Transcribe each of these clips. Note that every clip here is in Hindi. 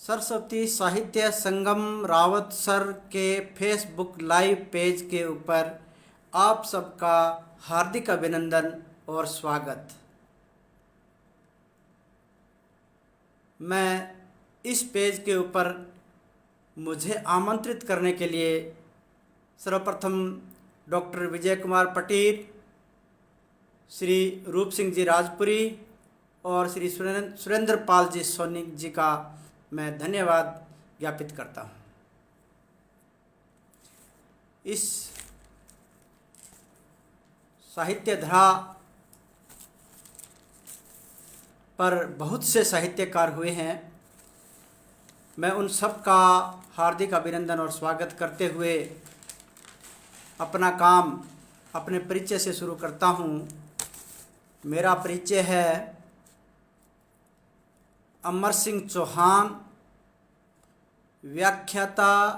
सरस्वती साहित्य संगम रावत सर के फेसबुक लाइव पेज के ऊपर आप सबका हार्दिक अभिनंदन और स्वागत। मैं इस पेज के ऊपर मुझे आमंत्रित करने के लिए सर्वप्रथम डॉक्टर विजय कुमार पटेल, श्री रूप सिंह जी राजपुरी और श्री सुरेंद्र पाल जी सोनी जी का मैं धन्यवाद ज्ञापित करता हूँ। इस साहित्य धरा पर बहुत से साहित्यकार हुए हैं। मैं उन सब का हार्दिक अभिनंदन और स्वागत करते हुए अपना काम अपने परिचय से शुरू करता हूँ। मेरा परिचय है अमर सिंह चौहान, व्याख्याता,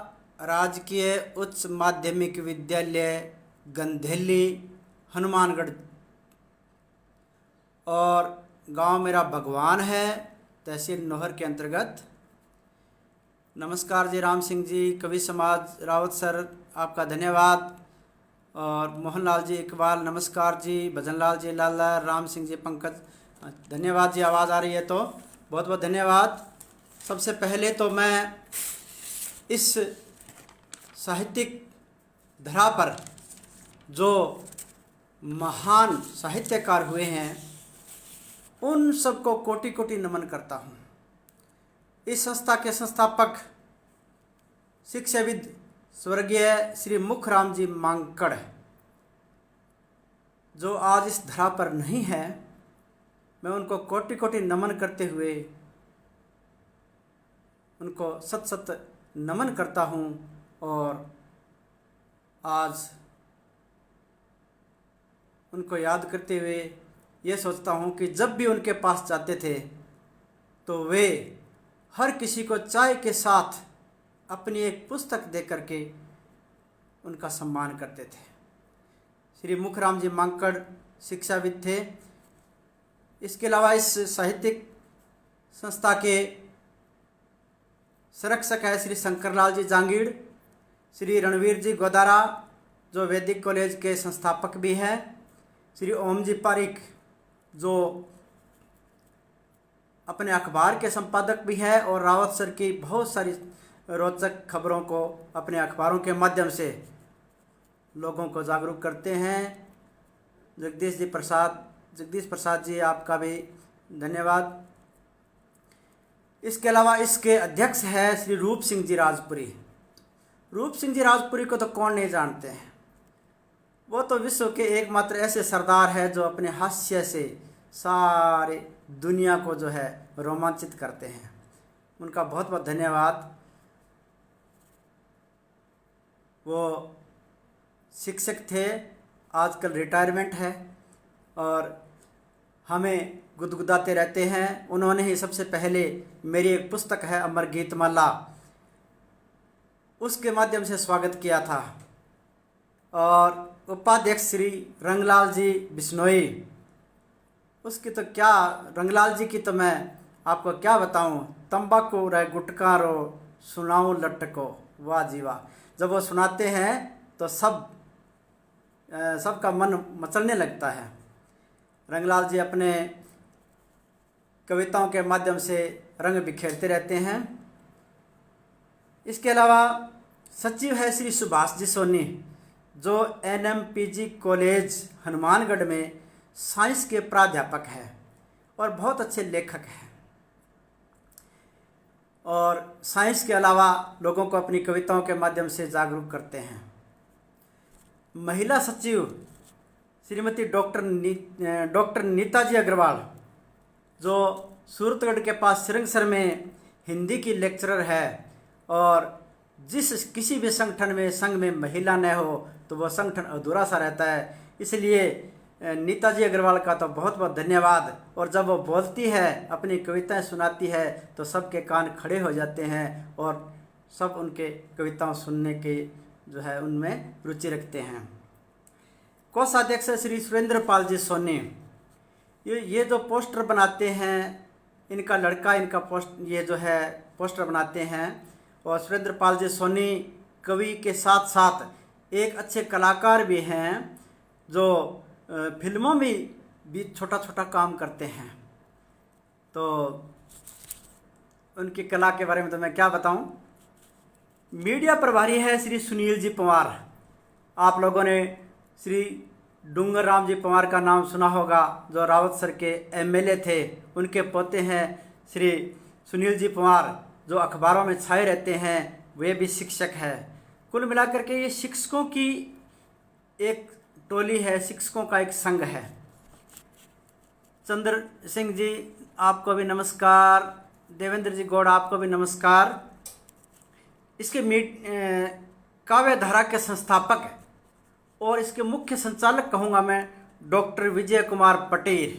राजकीय उच्च माध्यमिक विद्यालय गंधेली, हनुमानगढ़, और गांव मेरा भगवान है, तहसील नोहर के अंतर्गत। नमस्कार जी राम सिंह जी, कवि समाज रावत सर आपका धन्यवाद, और मोहनलाल जी इकबाल नमस्कार जी, भजनलाल जी लाला, राम सिंह जी पंकज धन्यवाद जी। आवाज़ आ रही है तो बहुत बहुत धन्यवाद। सबसे पहले तो मैं इस साहित्यिक धरा पर जो महान साहित्यकार हुए हैं उन सबको कोटि कोटि नमन करता हूँ। इस संस्था के संस्थापक शिक्षाविद स्वर्गीय श्री मुखराम जी मांकड़, जो आज इस धरा पर नहीं है, मैं उनको कोटि कोटि नमन करते हुए उनको सत सत नमन करता हूँ। और आज उनको याद करते हुए ये सोचता हूँ कि जब भी उनके पास जाते थे तो वे हर किसी को चाय के साथ अपनी एक पुस्तक दे करके उनका सम्मान करते थे। श्री मुखराम जी मांकड़ शिक्षाविद थे। इसके अलावा इस साहित्यिक संस्था के संरक्षक है श्री शंकरलाल जी जांगीड़, श्री रणवीर जी गोदारा जो वैदिक कॉलेज के संस्थापक भी हैं, श्री ओम जी पारिक जो अपने अखबार के संपादक भी हैं और रावत सर की बहुत सारी रोचक खबरों को अपने अखबारों के माध्यम से लोगों को जागरूक करते हैं। जगदीश प्रसाद जी आपका भी धन्यवाद। इसके अलावा इसके अध्यक्ष है श्री रूप सिंह जी राजपुरी। रूप सिंह जी राजपुरी को तो कौन नहीं जानते हैं। वो तो विश्व के एकमात्र ऐसे सरदार है जो अपने हास्य से सारे दुनिया को जो है रोमांचित करते हैं। उनका बहुत बहुत धन्यवाद। वो शिक्षक थे, आजकल रिटायरमेंट है और हमें गुदगुदाते रहते हैं। उन्होंने ही सबसे पहले मेरी एक पुस्तक है अमर गीतमाला, उसके माध्यम से स्वागत किया था। और उपाध्यक्ष श्री रंगलाल जी बिश्नोई, उसकी तो क्या, रंगलाल जी की तो मैं आपको क्या बताऊं। तंबाकू रे गुटका रो सुनाऊं लटको, वाह जी वाह। जब वो सुनाते हैं तो सबका मन मचलने लगता है। रंगलाल जी अपने कविताओं के माध्यम से रंग बिखेरते रहते हैं। इसके अलावा सचिव है श्री सुभाष जी सोनी, जो NMPG कॉलेज हनुमानगढ़ में साइंस के प्राध्यापक हैं और बहुत अच्छे लेखक हैं, और साइंस के अलावा लोगों को अपनी कविताओं के माध्यम से जागरूक करते हैं। महिला सचिव श्रीमती डॉक्टर नीता जी अग्रवाल, जो सूरतगढ़ के पास सिरंगसर में हिंदी की लेक्चरर है, और जिस किसी भी संगठन में संघ में महिला न हो तो वह संगठन अधूरा सा रहता है। इसलिए नीता जी अग्रवाल का तो बहुत बहुत धन्यवाद। और जब वो बोलती है, अपनी कविताएं सुनाती है, तो सबके कान खड़े हो जाते हैं और सब उनके कविताओं सुनने के जो है उनमें रुचि रखते हैं। कोषाध्यक्ष श्री सुरेंद्र पाल जी सोनी, ये जो पोस्टर बनाते हैं, इनका लड़का इनका पोस्ट ये जो है पोस्टर बनाते हैं। और सुरेंद्र पाल जी सोनी कवि के साथ साथ एक अच्छे कलाकार भी हैं जो फिल्मों में भी छोटा छोटा काम करते हैं। तो उनकी कला के बारे में तो मैं क्या बताऊं। मीडिया प्रभारी है श्री सुनील जी पंवार। आप लोगों ने श्री डूंगर राम जी पंवार का नाम सुना होगा, जो रावतसर के एमएलए थे। उनके पोते हैं श्री सुनील जी पंवार, जो अखबारों में छाए रहते हैं। वे भी शिक्षक है। कुल मिलाकर के ये शिक्षकों की एक टोली है, शिक्षकों का एक संघ है। चंद्र सिंह जी आपको भी नमस्कार। देवेंद्र जी गौड़ आपको भी नमस्कार। इसके काव्य धारा के संस्थापक और इसके मुख्य संचालक कहूँगा मैं डॉक्टर विजय कुमार पटेल।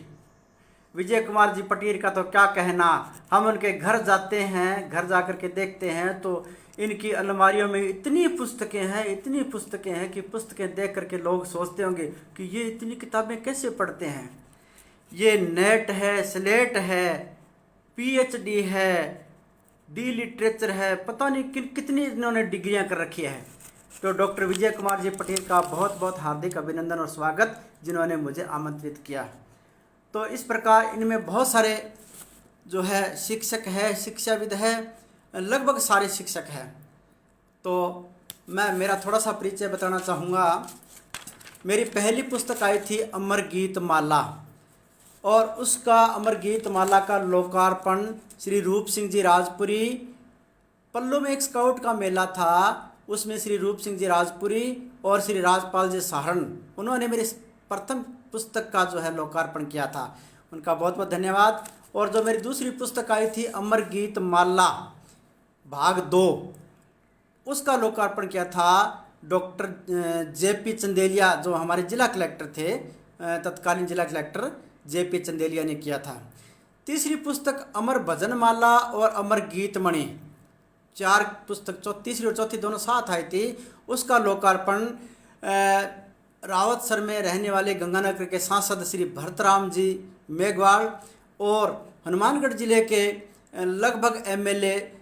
विजय कुमार जी पटेल का तो क्या कहना। हम उनके घर जाते हैं, घर जा कर के देखते हैं तो इनकी अलमारियों में इतनी पुस्तकें हैं कि पुस्तकें देख करके लोग सोचते होंगे कि ये इतनी किताबें कैसे पढ़ते हैं। ये नेट है, स्लेट है, पीएचडी है, डी लिटरेचर है, पता नहीं कितनी इन्होंने डिग्रियां कर रखी है। तो डॉक्टर विजय कुमार जी पटेल का बहुत बहुत हार्दिक अभिनंदन और स्वागत, जिन्होंने मुझे आमंत्रित किया। तो इस प्रकार इनमें बहुत सारे जो है शिक्षक है, शिक्षाविद है, लगभग सारे शिक्षक हैं। तो मैं मेरा थोड़ा सा परिचय बताना चाहूँगा। मेरी पहली पुस्तक आई थी अमर गीत माला, और उसका अमर गीत माला का लोकार्पण श्री रूप सिंह जी राजपुरी, पल्लू में एक स्काउट का मेला था, उसमें श्री रूप सिंह जी राजपुरी और श्री राजपाल जी सहारण, उन्होंने मेरी प्रथम पुस्तक का जो है लोकार्पण किया था। उनका बहुत बहुत धन्यवाद। और जो मेरी दूसरी पुस्तक आई थी अमर गीत माला भाग 2, उसका लोकार्पण किया था डॉक्टर जेपी चंदेलिया, जो हमारे जिला कलेक्टर थे, तत्कालीन जिला कलेक्टर जेपी चंदेलिया ने किया था। तीसरी पुस्तक अमर भजन माला और अमर गीत मणि, 4 पुस्तक, तीसरी और चौथी दोनों साथ आई थी। उसका लोकार्पण रावतसर में रहने वाले गंगानगर के सांसद श्री भरतराम जी मेघवाल और हनुमानगढ़ जिले के लगभग एमएलए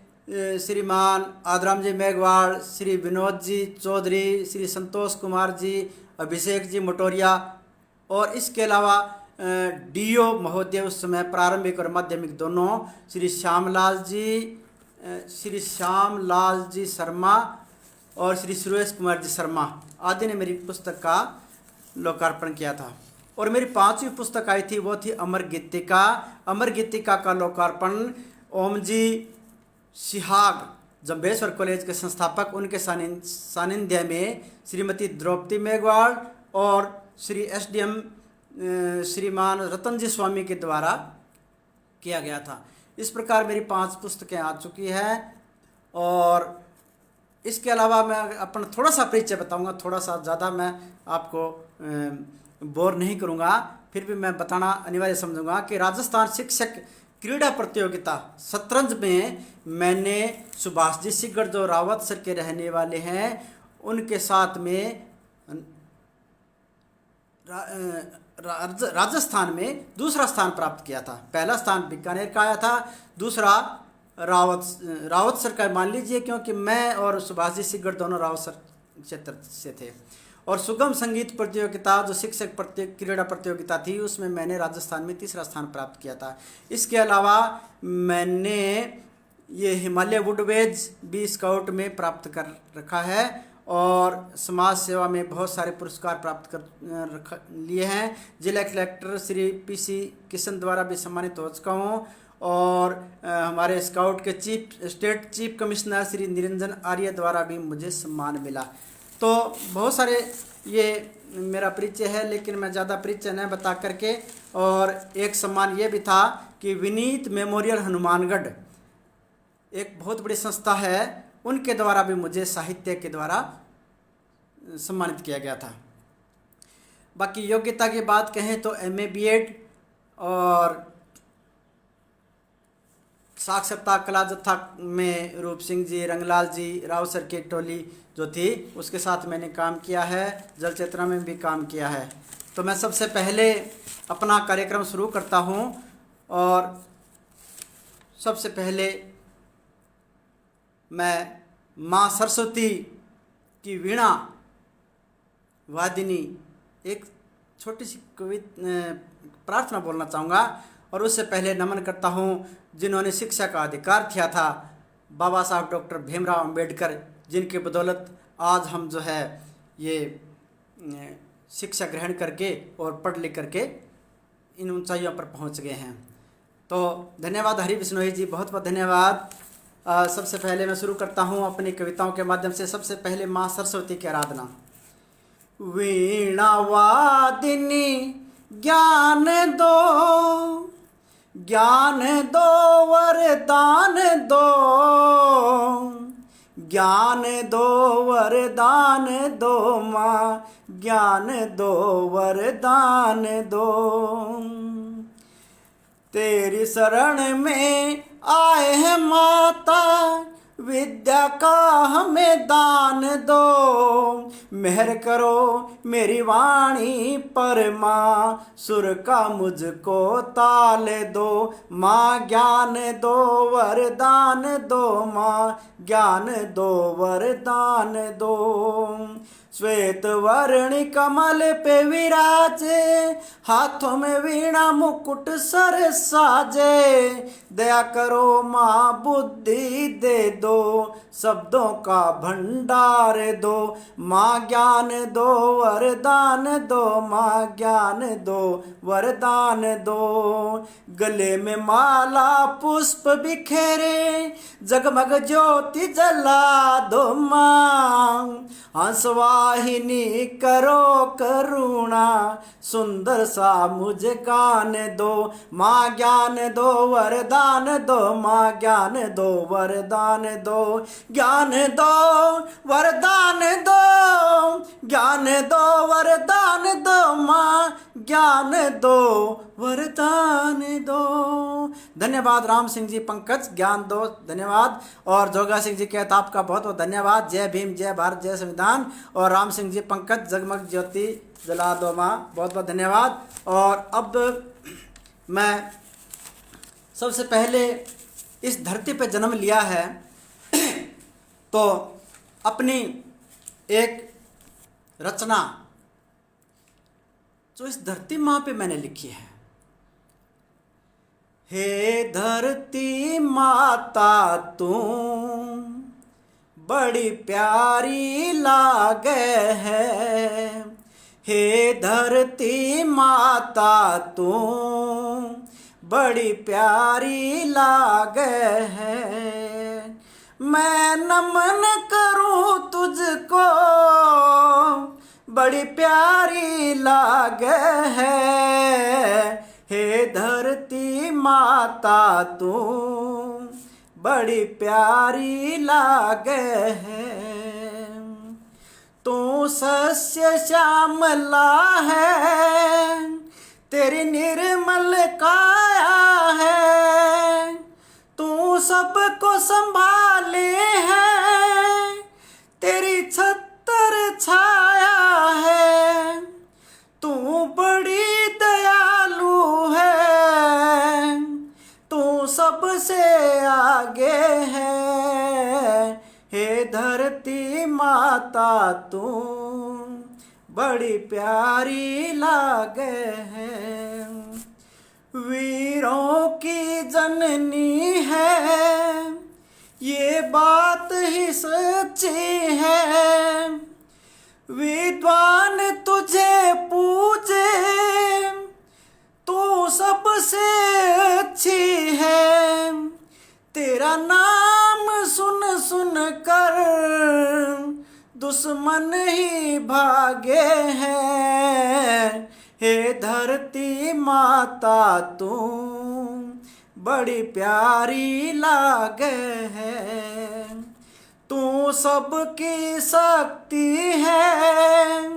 श्रीमान आदराम जी मेघवाल, श्री विनोद जी चौधरी, श्री संतोष कुमार जी, अभिषेक जी मोटोरिया, और इसके अलावा डीओ महोदय उस समय प्रारंभिक और माध्यमिक दोनों, श्री श्यामलाल जी शर्मा और श्री सुरेश कुमार जी शर्मा आदि ने मेरी पुस्तक का लोकार्पण किया था। और मेरी 5वीं पुस्तक आई थी, वो थी अमर गीतिका। अमर गीतिका का लोकार्पण ओम जी सिहाग, जम्बेश्वर कॉलेज के संस्थापक, उनके सानिध्य में श्रीमती द्रौपदी मेघवाल और श्री एसडीएम श्रीमान रतन जी स्वामी के द्वारा किया गया था। इस प्रकार मेरी 5 पुस्तकें आ चुकी हैं। और इसके अलावा मैं अपन थोड़ा सा परिचय बताऊंगा, थोड़ा सा, ज़्यादा मैं आपको बोर नहीं करूंगा, फिर भी मैं बताना अनिवार्य समझूंगा कि राजस्थान शिक्षक क्रीड़ा प्रतियोगिता शतरंज में मैंने सुभाष जी सिगड़, जो रावतसर के रहने वाले हैं, उनके साथ में राजस्थान में दूसरा स्थान प्राप्त किया था। पहला स्थान बीकानेर का आया था, दूसरा रावतसर का मान लीजिए, क्योंकि मैं और सुभाष जी सिगड़ दोनों रावतसर क्षेत्र से थे। और सुगम संगीत प्रतियोगिता, जो शिक्षक क्रीड़ा प्रतियोगिता थी, उसमें मैंने राजस्थान में तीसरा स्थान प्राप्त किया था। इसके अलावा मैंने ये हिमालय वुडवेज भी स्काउट में प्राप्त कर रखा है, और समाज सेवा में बहुत सारे पुरस्कार प्राप्त कर लिए हैं। जिला कलेक्टर श्री पीसी किशन द्वारा भी सम्मानित हो चुका हूँ, और हमारे स्काउट के state chief commissioner Shri Niranjan Arya द्वारा भी मुझे सम्मान मिला। तो बहुत सारे ये मेरा परिचय है, लेकिन मैं ज़्यादा परिचय नहीं बता करके। और एक सम्मान ये भी था कि विनीत मेमोरियल हनुमानगढ़, एक बहुत बड़ी संस्था है, उनके द्वारा भी मुझे साहित्य के द्वारा सम्मानित किया गया था। बाकी योग्यता की बात कहें तो एमए बीएड और साक्षरता कला जत्था में रूप सिंह जी, रंगलाल जी, रावसर की टोली जो थी, उसके साथ मैंने काम किया है। जल चेतना में भी काम किया है। तो मैं सबसे पहले अपना कार्यक्रम शुरू करता हूँ, और सबसे पहले मैं माँ सरस्वती की वीणा वादिनी एक छोटी सी प्रार्थना बोलना चाहूँगा। और उससे पहले नमन करता हूँ जिन्होंने शिक्षा का अधिकार किया था, बाबा साहब डॉक्टर भीमराव अंबेडकर, जिनके बदौलत आज हम जो है ये शिक्षा ग्रहण करके और पढ़ लिख करके इन ऊंचाइयों पर पहुंच गए हैं। तो धन्यवाद हरि बिश्नोई जी, बहुत बहुत धन्यवाद। सबसे पहले मैं शुरू करता हूं अपनी कविताओं के माध्यम से। सबसे पहले माँ सरस्वती की आराधना। वीणा वादिनी ज्ञान दो, ज्ञान दो वरदान दो, ज्ञान दो वरदान दो माँ, ज्ञान दो वरदान दो। तेरी शरण में आए हैं माता, विद्या का हमें दान दो। मेहर करो मेरी वाणी पर माँ, सुर का मुझको ताल दो। माँ ज्ञान दो वरदान दो, माँ ज्ञान दो वरदान दो। श्वेत वर्णी कमल पे विराजे, हाथों में वीणा मुकुट सर साजे। दया करो माँ बुद्धि दे दो, शब्दों का भंडार दो। माँ ज्ञान दो वरदान दो, माँ ज्ञान दो वरदान दो। गले में माला पुष्प बिखेरे, जगमग ज्योति जला दो माँ। हंसवाहिनी करो करुणा, सुंदर सा मुझे गान दो। माँ ज्ञान दो वरदान दो, माँ ज्ञान दो वरदान दो। ज्ञान दो वरदान दो, ज्ञान दो वरदान दो माँ, ज्ञान दो वरदान दो। धन्यवाद राम सिंह जी पंकज, ज्ञान दो, धन्यवाद। और जोगा सिंह जी कहता आपका बहुत बहुत धन्यवाद। जय भीम, जय भारत, जय संविधान। और राम सिंह जी पंकज, जगमग ज्योति जला दो माँ, बहुत बहुत धन्यवाद। और अब मैं सबसे पहले इस धरती पे जन्म लिया है तो अपनी एक रचना जो इस धरती माँ पे मैंने लिखी है। हे धरती माता तू बड़ी प्यारी लागे है, हे धरती माता तू बड़ी प्यारी लागे है। मैं नमन करूं तुझको, बड़ी प्यारी लागे है। हे धरती माता तू बड़ी प्यारी लागे है। तू सस्य श्यामला है, तेरी निर्मल काया है। तू सबको संभाले है, तेरी छत्र छाया है। तू बड़ी दयालु है, तू सबसे आगे है। हे धरती माता तू बड़ी प्यारी लागे है। वीरों की जननी है, ये बात ही सच्ची है। विद्वान तुझे पूजे, तू सबसे अच्छी है। तेरा नाम सुन सुन कर दुश्मन ही भागे हैं। हे धरती माता तू बड़ी प्यारी लागे है। तू सबकी शक्ति है,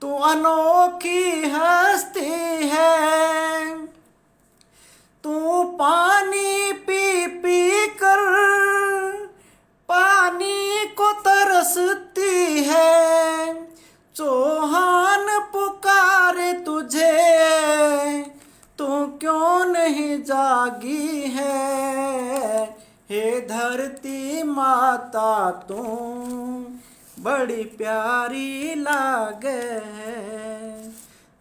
तू अनोखी हस्ती है। तू पानी पी पी कर पानी को तरसती है। चौहान पुकारे तुझे, तू क्यों नहीं जागी है। हे धरती माता माता तू बड़ी प्यारी लागे।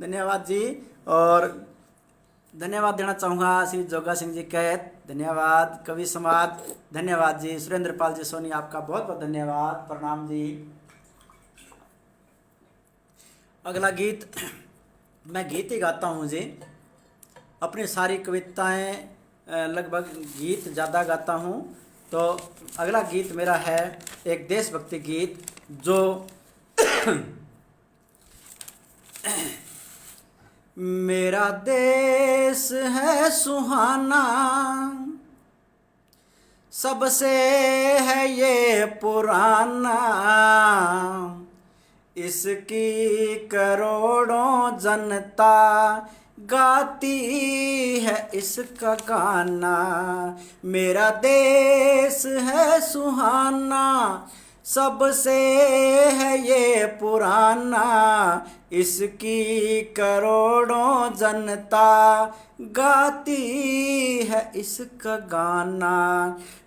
धन्यवाद जी। और धन्यवाद देना चाहूँगा श्री जोगा सिंह जी कैद, धन्यवाद। कवि समाज, धन्यवाद जी। सुरेंद्र पाल जी सोनी, आपका बहुत बहुत धन्यवाद, प्रणाम जी। अगला गीत, मैं गीत ही गाता हूँ जी, अपनी सारी कविताएं लगभग गीत ज़्यादा गाता हूँ। तो अगला गीत मेरा है एक देशभक्ति गीत जो मेरा देश है सुहाना, सबसे है ये पुराना, इसकी करोड़ों जनता गाती है इसका गाना। मेरा देश है सुहाना, सबसे है ये पुराना, इसकी करोड़ों जनता गाती है इसका गाना।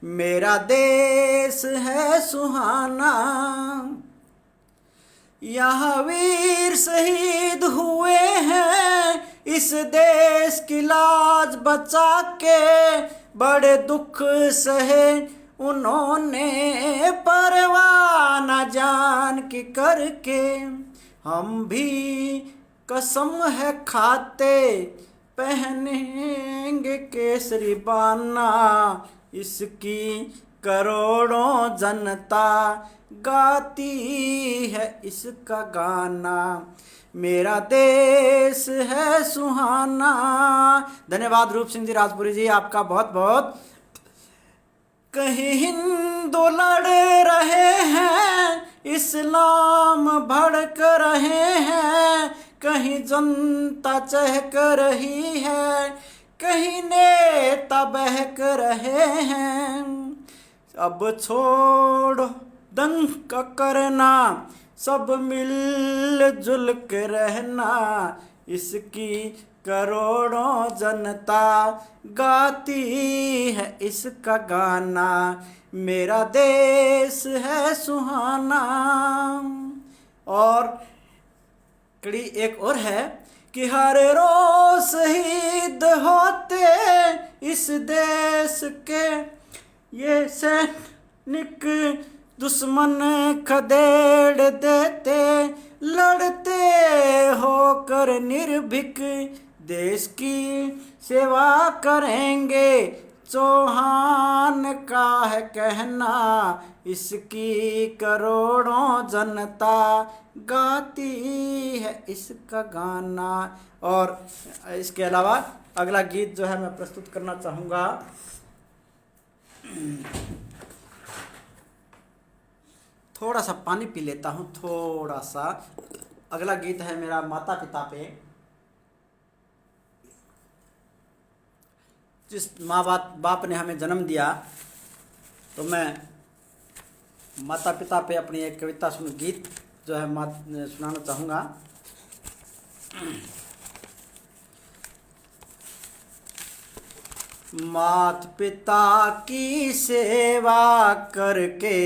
मेरा देश है सुहाना, यहाँ वीर शहीद हुए हैं इस देश की लाज बचा के, बड़े दुख सहे उन्होंने परवाह न जान की करके। हम भी कसम है खाते पहनेंगे केसरी बाना, इसकी करोड़ों जनता गाती है इसका गाना। मेरा देश है सुहाना। धन्यवाद रूप सिंह जी राजपुरी जी, आपका बहुत बहुत। कहीं हिंदू लड़ रहे हैं, इस्लाम भड़क रहे हैं, कहीं जनता चहक रही है, कहीं नेता बहक रहे हैं। अब छोड़ो दंग करना, सब मिलजुल के रहना, इसकी करोड़ों जनता गाती है इसका गाना। मेरा देश है सुहाना। और कड़ी एक और है कि हर रोज शहीद होते इस देश के ये सैनिक, दुश्मन खदेड़ देते, लड़ते होकर निर्भीक, देश की सेवा करेंगे चौहान का है कहना, इसकी करोड़ों जनता गाती है इसका गाना। और इसके अलावा अगला गीत जो है मैं प्रस्तुत करना चाहूँगा, थोड़ा सा पानी पी लेता हूँ, थोड़ा सा। अगला गीत है मेरा माता पिता पे। जिस माँ बाप ने हमें जन्म दिया, तो मैं माता पिता पे अपनी एक कविता गीत जो है सुनाना चाहूँगा। माता पिता की सेवा करके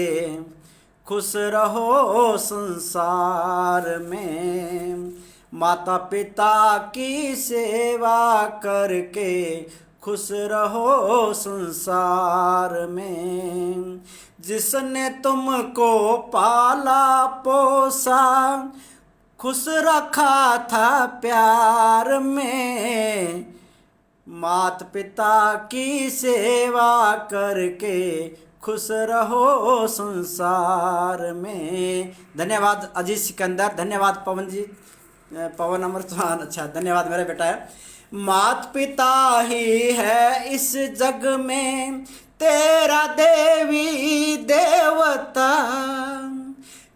खुश रहो संसार में, माता पिता की सेवा करके खुश रहो संसार में। जिसने तुमको पाला पोसा, खुश रखा था प्यार में, माता पिता की सेवा करके खुश रहो संसार में। धन्यवाद अजीत सिकंदर, धन्यवाद पवन जी, पवन अमर चौहान, अच्छा धन्यवाद मेरा बेटा है। माता पिता ही है इस जग में तेरा देवी देवता,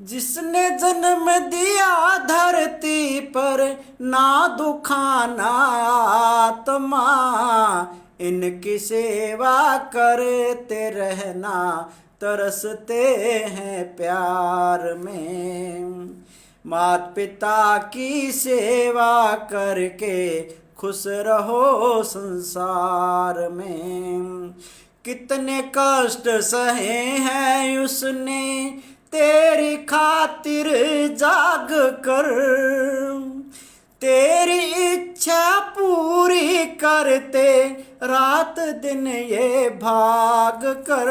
जिसने जन्म दिया धरती पर ना दुखाना आत्मा, इनकी सेवा करते रहना तरसते हैं प्यार में। माता पिता की सेवा करके खुश रहो संसार में। कितने कष्ट सहे हैं उसने तेरी खातिर जाग कर, तेरी इच्छा पूरी करते रात दिन ये भाग कर,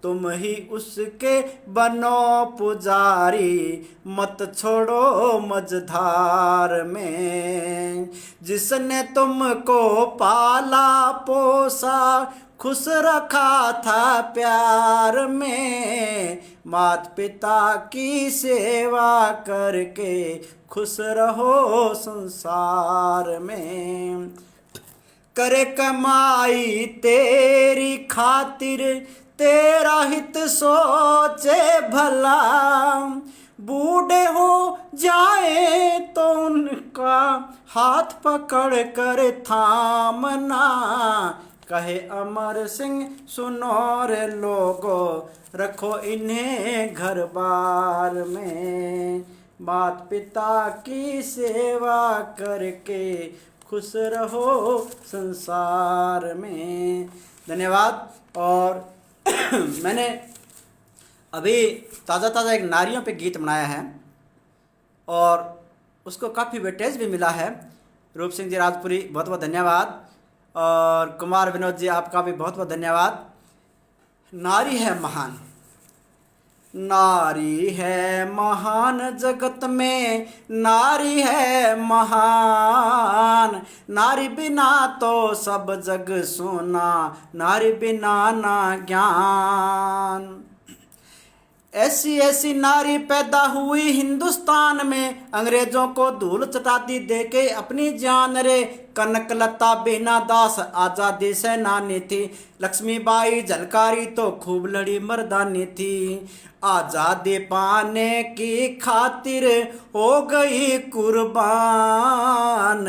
तुम ही उसके बनो पुजारी मत छोड़ो मझधार में, जिसने तुमको पाला पोसा खुश रखा था प्यार में, माता पिता की सेवा करके खुश रहो संसार में, करे कमाई तेरी खातिर तेरा हित सोचे भला, बूढ़े हो जाए तो उनका हाथ पकड़ कर थामना, कहे अमर सिंह सुनो रे लोगो रखो इन्हें घर बार में, माता पिता की सेवा करके खुश रहो संसार में। धन्यवाद। और मैंने अभी ताज़ा एक नारियों पे गीत बनाया है और उसको काफ़ी वेटेज भी मिला है। रूप सिंह जी राजपुरी बहुत बहुत धन्यवाद, और कुमार विनोद जी आपका भी बहुत बहुत धन्यवाद। नारी है महान, नारी है महान जगत में, नारी है महान, नारी बिना तो सब जग सोना, नारी बिना ना ज्ञान। ऐसी ऐसी नारी पैदा हुई हिंदुस्तान में, अंग्रेजों को धूल चटाती देके अपनी जान रे, कनकलता बीना दास आज़ादी सेनानी थी, लक्ष्मीबाई झलकारी तो खूब लड़ी मर्दानी थी, आज़ादी पाने की खातिर हो गई कुर्बान,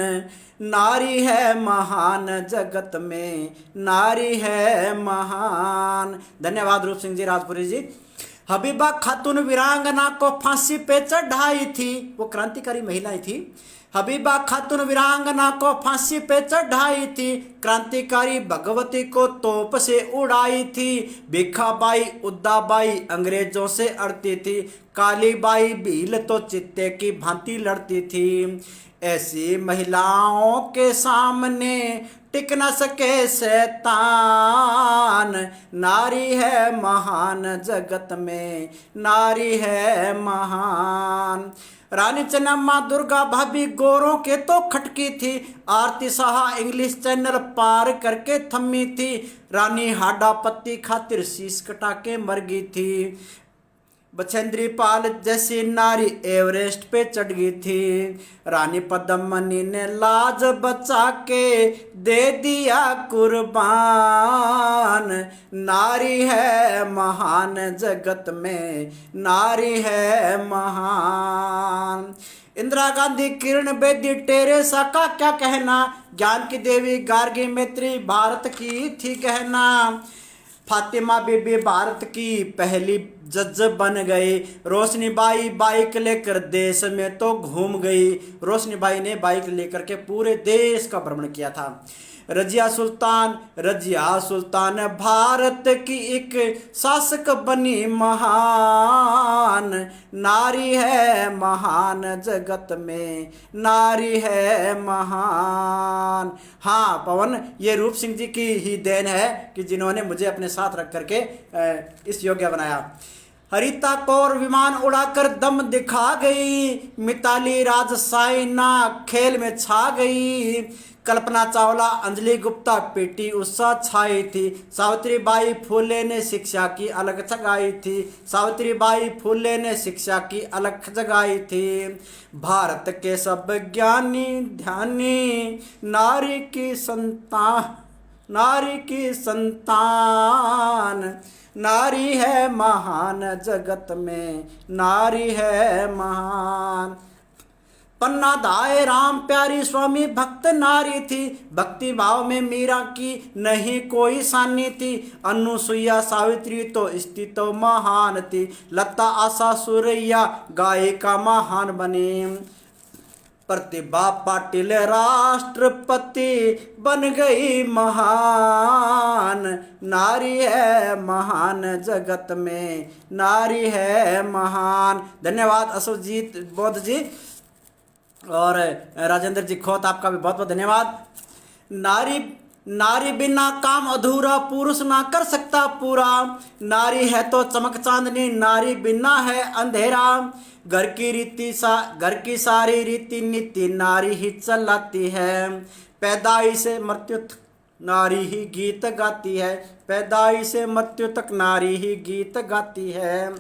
नारी है महान जगत में, नारी है महान। धन्यवाद रूप सिंह जी राजपुरी जी। हबीबा खातून वीरांगना को फांसी पे चढ़ाई थी, वो क्रांतिकारी महिलाएं थी। हबीबा खातून वीरांगना को फांसी पे चढ़ाई थी, क्रांतिकारी भगवती को तोप से उड़ाई थी, भिखाबाई उद्दाबाई अंग्रेजों से अड़ती थी, कालीबाई भील तो चित्ते की भांति लड़ती थी। ऐसी महिलाओं के सामने टिक न सके शैतान, नारी है महान जगत में, नारी है महान। रानी चन्नम्मा दुर्गा भाभी गोरों के तो खटकी थी, आरती साहा इंग्लिश चैनल पार करके थमी थी, रानी हाडा पत्ती खातिर शीश कटा के मर गई थी, बछेंद्री पाल जैसी नारी एवरेस्ट पे चढ़ गई थी, रानी पद्ममणि ने लाज बचा के दे दिया कुर्बान, नारी है महान जगत में, नारी है महान। इंदिरा गांधी किरण बेदी टेरेसा का क्या कहना, ज्ञान की देवी गार्गी मैत्री भारत की थी कहना, फातिमा बीबी भारत की पहली जज बन गई, रोशनीबाई बाइक लेकर देश में तो घूम गई, रोशनीबाई ने बाइक लेकर के पूरे देश का भ्रमण किया था। रजिया सुल्तान भारत की एक शासक बनी महान, नारी है महान जगत में, नारी है महान। हाँ पवन, ये रूप सिंह जी की ही देन है कि जिन्होंने मुझे अपने साथ रख करके इस योग्य बनाया। हरिता कौर विमान उड़ाकर दम दिखा गई, मिताली राज साइना खेल में छा गई, कल्पना चावला अंजलि गुप्ता पीटी उषा छाई थी, सावित्रीबाई फुले ने शिक्षा की अलग जगाई थी, सावित्रीबाई फुले ने शिक्षा की अलग जगाई थी। भारत के सब ज्ञानी ध्यानी नारी की संतान, नारी है महान जगत में, नारी है महान। पन्ना दाए राम प्यारी स्वामी भक्त नारी थी, भक्ति भाव में मीरा की नहीं कोई सानी थी, अनुसुईया सावित्री तो स्त्री तो महान थी, लता आशा सुरैया गायिका महान बनी। प्रतिभा पाटिल राष्ट्रपति बन गई महान, नारी है महान जगत में, नारी है महान। धन्यवाद अशोकजीत बौद्ध जी और राजेंद्र जी खोत, आपका भी बहुत बहुत धन्यवाद। नारी बिना काम अधूरा, पुरुष ना कर सकता पूरा, नारी है तो चमक चांदनी, नारी बिना है अंधेरा। घर की सारी रीति नीति नारी ही चलाती है, पैदाइश से मृत्यु तक नारी ही गीत गाती है, पैदाइश से मृत्यु तक नारी ही गीत गाती है।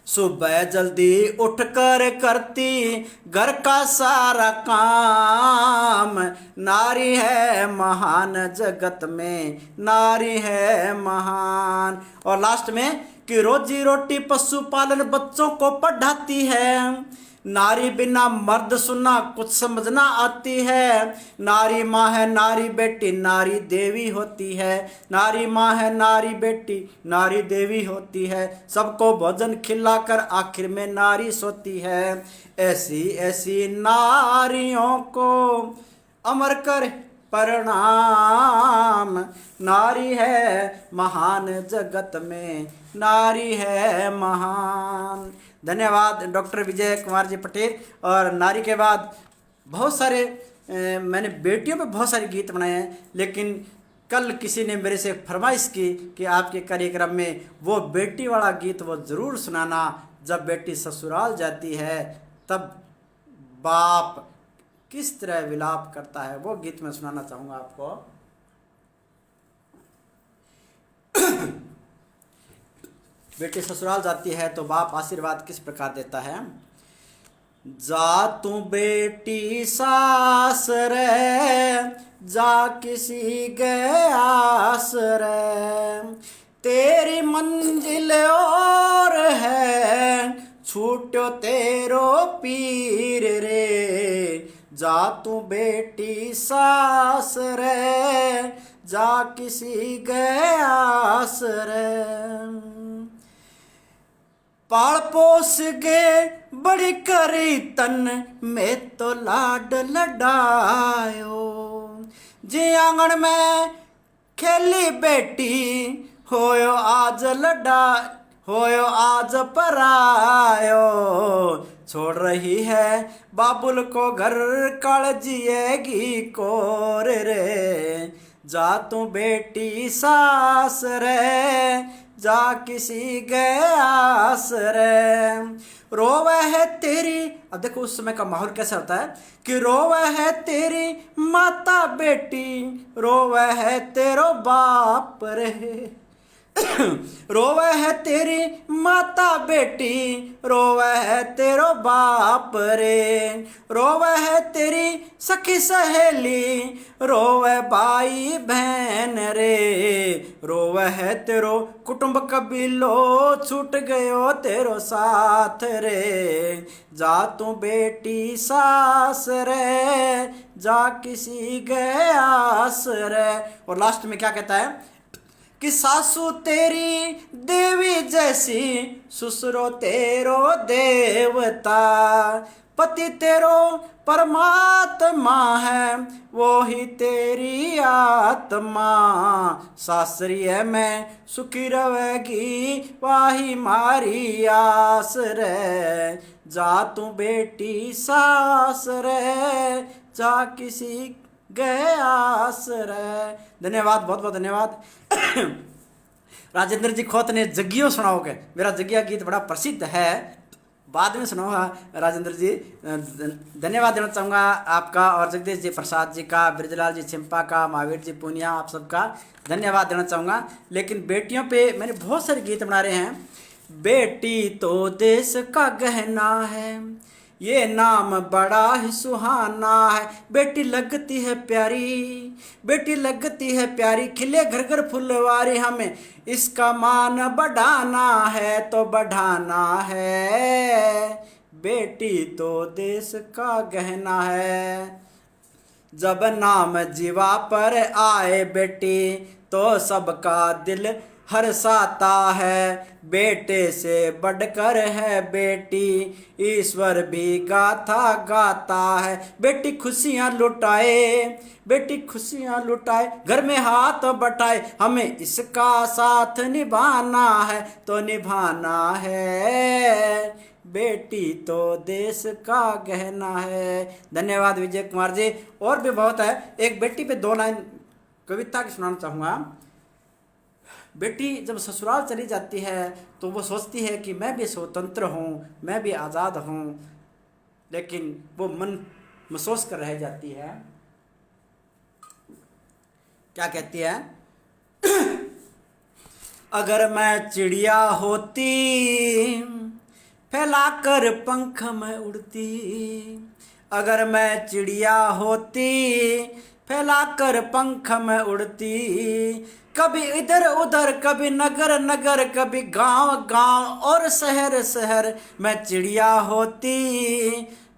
सुबह जल्दी उठकर करती घर का सारा काम, नारी है महान जगत में, नारी है महान। और लास्ट में कि रोजी रोटी पशुपालन बच्चों को पढ़ाती है, नारी बिना मर्द सुना कुछ समझना आती है। नारी माँ है नारी बेटी नारी देवी होती है, नारी माँ है नारी बेटी नारी देवी होती है। सबको भोजन खिलाकर आखिर में नारी सोती है, ऐसी ऐसी नारियों को अमर कर प्रणाम, नारी है महान जगत में, नारी है महान। धन्यवाद डॉक्टर विजय कुमार जी पटेल। और नारी के बाद बहुत सारे मैंने बेटियों पे बहुत सारे गीत बनाए हैं, लेकिन कल किसी ने मेरे से फरमाइश की कि आपके कार्यक्रम में वो बेटी वाला गीत वो ज़रूर सुनाना, जब बेटी ससुराल जाती है तब बाप किस तरह विलाप करता है, वो गीत मैं सुनाना चाहूँगा आपको। बेटी ससुराल जाती है तो बाप आशीर्वाद किस प्रकार देता है। जा तू बेटी सास रे, जा किसी के आस रे, तेरी मंजिल और है छूटो तेरो पीर रे। जा तू बेटी सास रे, जा किसी के आस रे। पाल पोस गे बड़ी करी तन में तो लाड लडायो, जी आंगन में खेली बेटी होयो आज होयो आज परायो। छोड़ रही है बाबुल को घर कल जिएगी कोर रे। जा तू बेटी सास रे, जा किसी के आस रे। रोवे है तेरी, अब देखो उस समय का माहौल कैसा होता है कि रोवे है तेरी माता बेटी, रोवे है तेरो बाप रे। रोवे है तेरी माता बेटी, रोवे है तेरो बाप रे। रोवे है तेरी सखी सहेली, रोवे भाई बहन रे। रोवे है तेरो कुटुंब कबीलो, छूट गयो तेरो साथ रे। जा तू बेटी सास रे, जा किसी के आस रे। और लास्ट में क्या कहता है कि सासू तेरी देवी जैसी, ससुरो तेरो देवता, पति तेरो परमात्मा है, वो ही तेरी आत्मा। सासरिय में सुखी रहेगी वाही मारी आस रे। जा तू बेटी सास रे, जा किसी गए आस रे। धन्यवाद, बहुत बहुत धन्यवाद। राजेंद्र जी खोत ने जग्गियों सुनाओगे, मेरा जग्गिया गीत बड़ा प्रसिद्ध है, बाद में सुनाऊंगा राजेंद्र जी। धन्यवाद देना चाहूँगा आपका और जगदीश जी प्रसाद जी का, ब्रजलाल जी छिंपा का, महावीर जी पूनिया, आप सबका धन्यवाद देना चाहूँगा। लेकिन बेटियों पे मैंने बहुत सारे गीत बना रहे हैं। बेटी तो देश का गहना है, ये नाम बड़ा ही सुहाना है। बेटी लगती है प्यारी, बेटी लगती है प्यारी, खिले घर घर फुलवारी, हमें इसका मान बढ़ाना है तो बढ़ाना है। बेटी तो देश का गहना है। जब नाम जीवा पर आए बेटी, तो सबका दिल हर्षाता है, बेटे से बढ़कर है बेटी, ईश्वर भी गाथा गाता है। बेटी खुशियाँ लुटाए, बेटी खुशियाँ लुटाए, घर में हाथ बटाए, हमें इसका साथ निभाना है तो निभाना है, बेटी तो देश का गहना है। धन्यवाद विजय कुमार जी। और भी बहुत है, एक बेटी पे 2 लाइन कविता की सुनाना चाहूँगा। बेटी जब ससुराल चली जाती है तो वो सोचती है कि मैं भी स्वतंत्र हूँ, मैं भी आज़ाद हूँ, लेकिन वो मन महसूस कर रह जाती है। क्या कहती है? अगर मैं चिड़िया होती, फैलाकर पंख में उड़ती, अगर मैं चिड़िया होती, फैलाकर पंख में उड़ती, कभी इधर उधर, कभी नगर नगर, कभी गांव गांव और शहर शहर, मैं चिड़िया होती,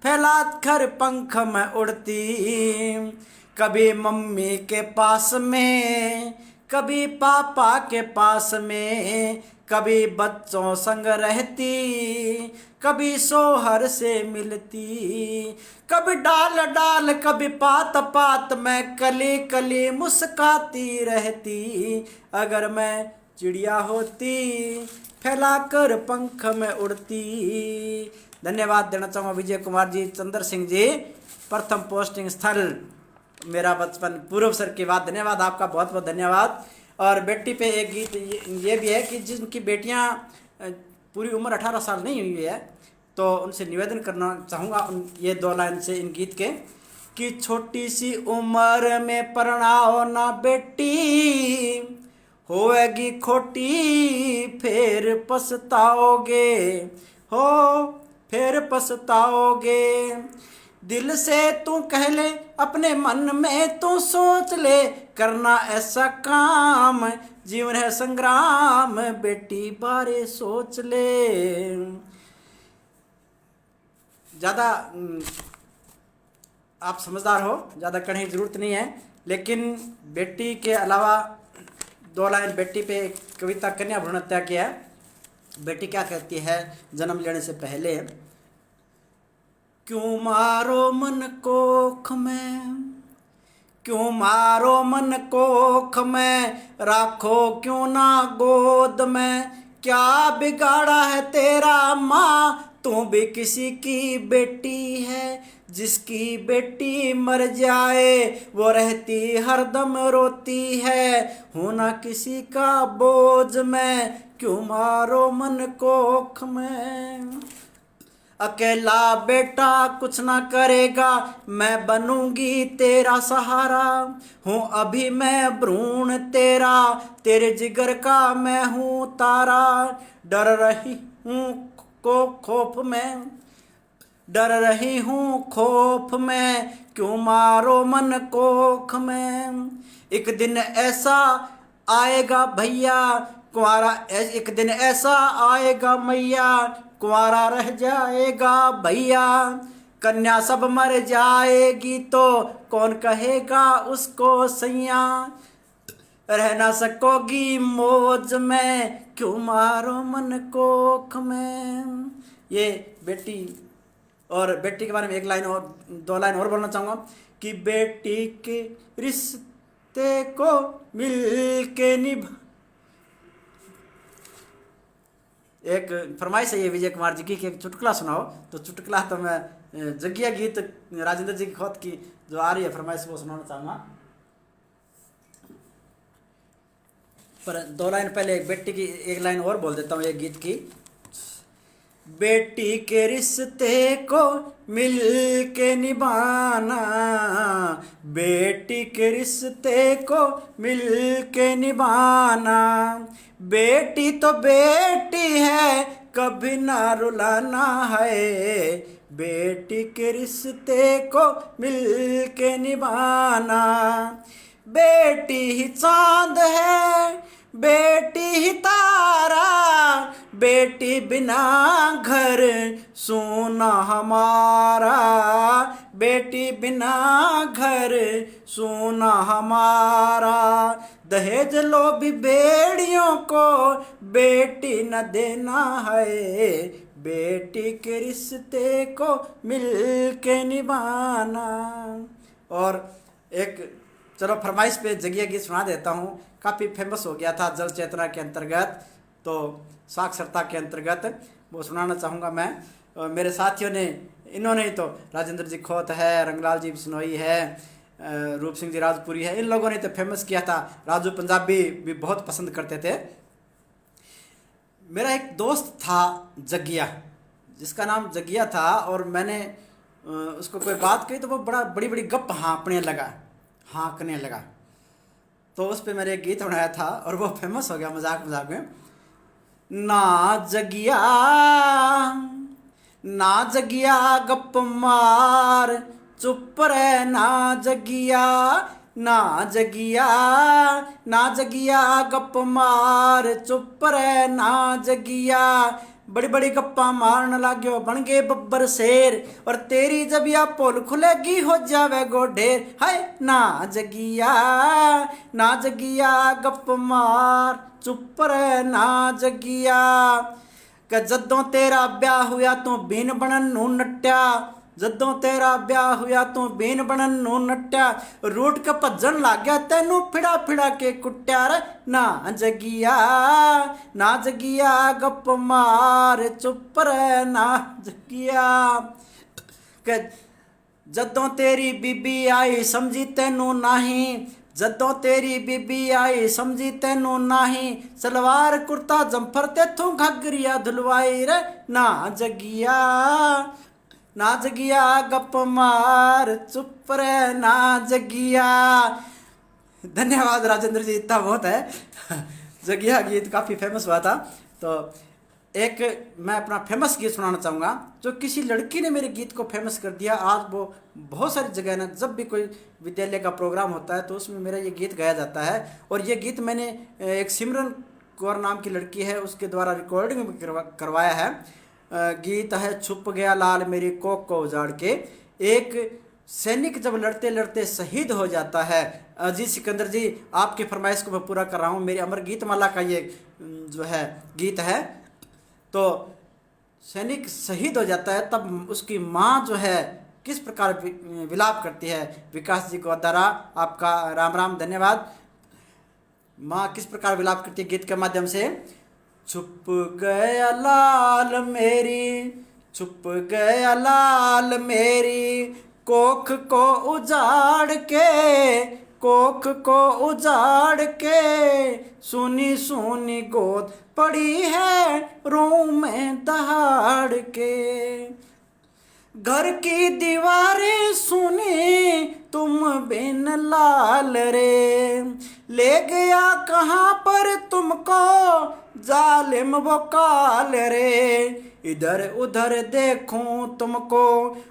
फैलाकर पंख में उड़ती, कभी मम्मी के पास में, कभी पापा के पास में, कभी बच्चों संग रहती, कभी शोहर से मिलती, कभी डाल डाल, कभी पात पात में, कली कली मुस्काती रहती, अगर मैं चिड़िया होती, फैलाकर पंख में उड़ती। धन्यवाद देना चाहूँगा विजय कुमार जी, चंद्र सिंह जी, प्रथम पोस्टिंग स्थल मेरा बचपन पूर्व सर की बात। धन्यवाद आपका, बहुत बहुत धन्यवाद। और बेटी पे एक गीत ये भी है कि जिनकी बेटियां पूरी उम्र 18 साल नहीं हुई है तो उनसे निवेदन करना चाहूँगा ये 2 लाइन से इन गीत के, कि छोटी सी उम्र में परणाओ ना बेटी, होएगी खोटी फिर पछताओगे, हो फिर पछताओगे, दिल से तू कह ले, अपने मन में तू सोच ले, करना ऐसा काम जीवन है संग्राम, बेटी बारे सोच ले। ज़्यादा आप समझदार हो, ज़्यादा कहने की ज़रूरत नहीं है, लेकिन बेटी के अलावा 2 लाइन बेटी पे एक कविता कन्या भ्रूण हत्या की है। बेटी क्या कहती है जन्म लेने से पहले? क्यों मारो मन कोख में, क्यों मारो मन कोख में, राखो क्यों ना गोद में, क्या बिगाड़ा है तेरा माँ, तू भी किसी की बेटी है, जिसकी बेटी मर जाए वो रहती हरदम रोती है, होना किसी का बोझ में, क्यों मारो मन कोख में। अकेला बेटा कुछ ना करेगा, मैं बनूंगी तेरा सहारा, हूँ अभी मैं भ्रूण तेरा, तेरे जिगर का मैं हूँ तारा, डर रही हूँ को खौफ में, डर रही हूँ खौफ में, क्यों मारो मन कोख में। एक दिन ऐसा आएगा भैया कुंवारा, एक दिन ऐसा आएगा मैया, कुंवारा रह जाएगा भैया, कन्या सब मर जाएगी तो कौन कहेगा उसको सैया, रह ना सकोगी मौज में, क्यों मारो मन कोख में। ये बेटी, और बेटी के बारे में 1 लाइन और 2 लाइन और बोलना चाहूँगा कि बेटी के रिश्ते को मिल के निभा, एक फरमाइश है ये विजय कुमार जी की कि एक चुटकुला सुनाओ, तो चुटकुला तो मैं जगिया गीत राजेंद्र जी की खुद की जो आ रही है फरमाइश वो सुनाना चाहूँगा। पर 2 लाइन पहले एक बेटी की 1 लाइन और बोल देता हूँ एक गीत की। बेटी के रिश्ते को मिल के निभाना, बेटी के रिश्ते को मिल के निभाना, बेटी तो बेटी है कभी ना रुलाना है, बेटी के रिश्ते को मिल के निभाना, बेटी ही चांद है बेटी ही तारा, बेटी बिना घर सूना हमारा, बेटी बिना घर सोना हमारा, दहेज लोभी बेड़ियों को बेटी न देना है, बेटी के रिश्ते को मिल के निभाना। और एक चलो फरमाइश पे जगिया गीत सुना देता हूँ, काफ़ी फेमस हो गया था जल चेतना के अंतर्गत, तो साक्षरता के अंतर्गत वो सुनाना चाहूँगा मैं। मेरे साथियों ने, इन्होंने ही तो, राजेंद्र जी खोत है, रंगलाल जी बिश्नोई है, रूप सिंह जी राजपुरी है, इन लोगों ने तो फेमस किया था। राजू पंजाबी भी बहुत पसंद करते थे। मेरा एक दोस्त था जगिया, जिसका नाम जगिया था, और मैंने उसको कोई बात कही तो वो बड़ी बड़ी गप हाँकने लगा। तो उस पर मैंने एक गीत बनाया था और वो फेमस हो गया मजाक मजाक में। ना जगिया गप मार, चुप रह ना जगिया, ना जगिया गप मार, चुप रह ना जगिया, बड़ी बड़ी गप्पा मारन लाग्यो बन गए बब्बर शेर, और तेरी जब या पोल खुलेगी हो जावे गो ढेर। हाय ना जगिया गप मार, चुप रह ना जगिया, कि जदों तेरा ब्याह हुआ तू बीन बनन नू नट्या, जदों तेरा ब्याह हुआ तू बीन बनन नू नट्या, रूट के भजन लग गया तेनू फिड़ा फिड़ा के कुट्या रे। ना जगिया गप मार, चुप रह ना जगिया, कि जदों तेरी बीबी आई समझी तेनू नहीं, जदों तेरी बीबी आई समझी तेनू नाही, सलवार कुर्ता जंफर तेथों घगरिया धुलवाई रे। ना जगिया गप मार, चुप रह ना जगिया। धन्यवाद राजेंद्र जी, इतना बहुत है। जगिया गीत काफ़ी फेमस हुआ था। तो एक मैं अपना फेमस गीत सुनाना चाहूँगा, जो किसी लड़की ने मेरे गीत को फेमस कर दिया। आज वो बहुत सारी जगह ना, जब भी कोई विद्यालय का प्रोग्राम होता है तो उसमें मेरा ये गीत गाया जाता है। और ये गीत मैंने एक सिमरन कौर नाम की लड़की है, उसके द्वारा रिकॉर्डिंग भी करवाया है। गीत है छुप गया लाल मेरी कोख को उजाड़ के। एक सैनिक जब लड़ते लड़ते शहीद हो जाता है, अजीत सिकंदर जी आपकी फरमाइश को मैं पूरा कर रहा हूँ, मेरी अमर गीत माला का ये जो है गीत है। तो सैनिक शहीद हो जाता है, तब उसकी माँ जो है किस प्रकार विलाप करती है। विकास जी को द्वारा आपका राम राम, धन्यवाद। माँ किस प्रकार विलाप करती है गीत के माध्यम से। छुप गया लाल मेरी, छुप गया लाल मेरी, कोख को उजाड़ के, कोख को उजाड़ के, सुनी सुनी गोद पड़ी है रो में दहाड़ के, घर की दीवारें सुनी तुम बिन लाल रे, ले गया कहाँ पर तुमको जालिम वो काल रे, इधर उधर देखूं तुमको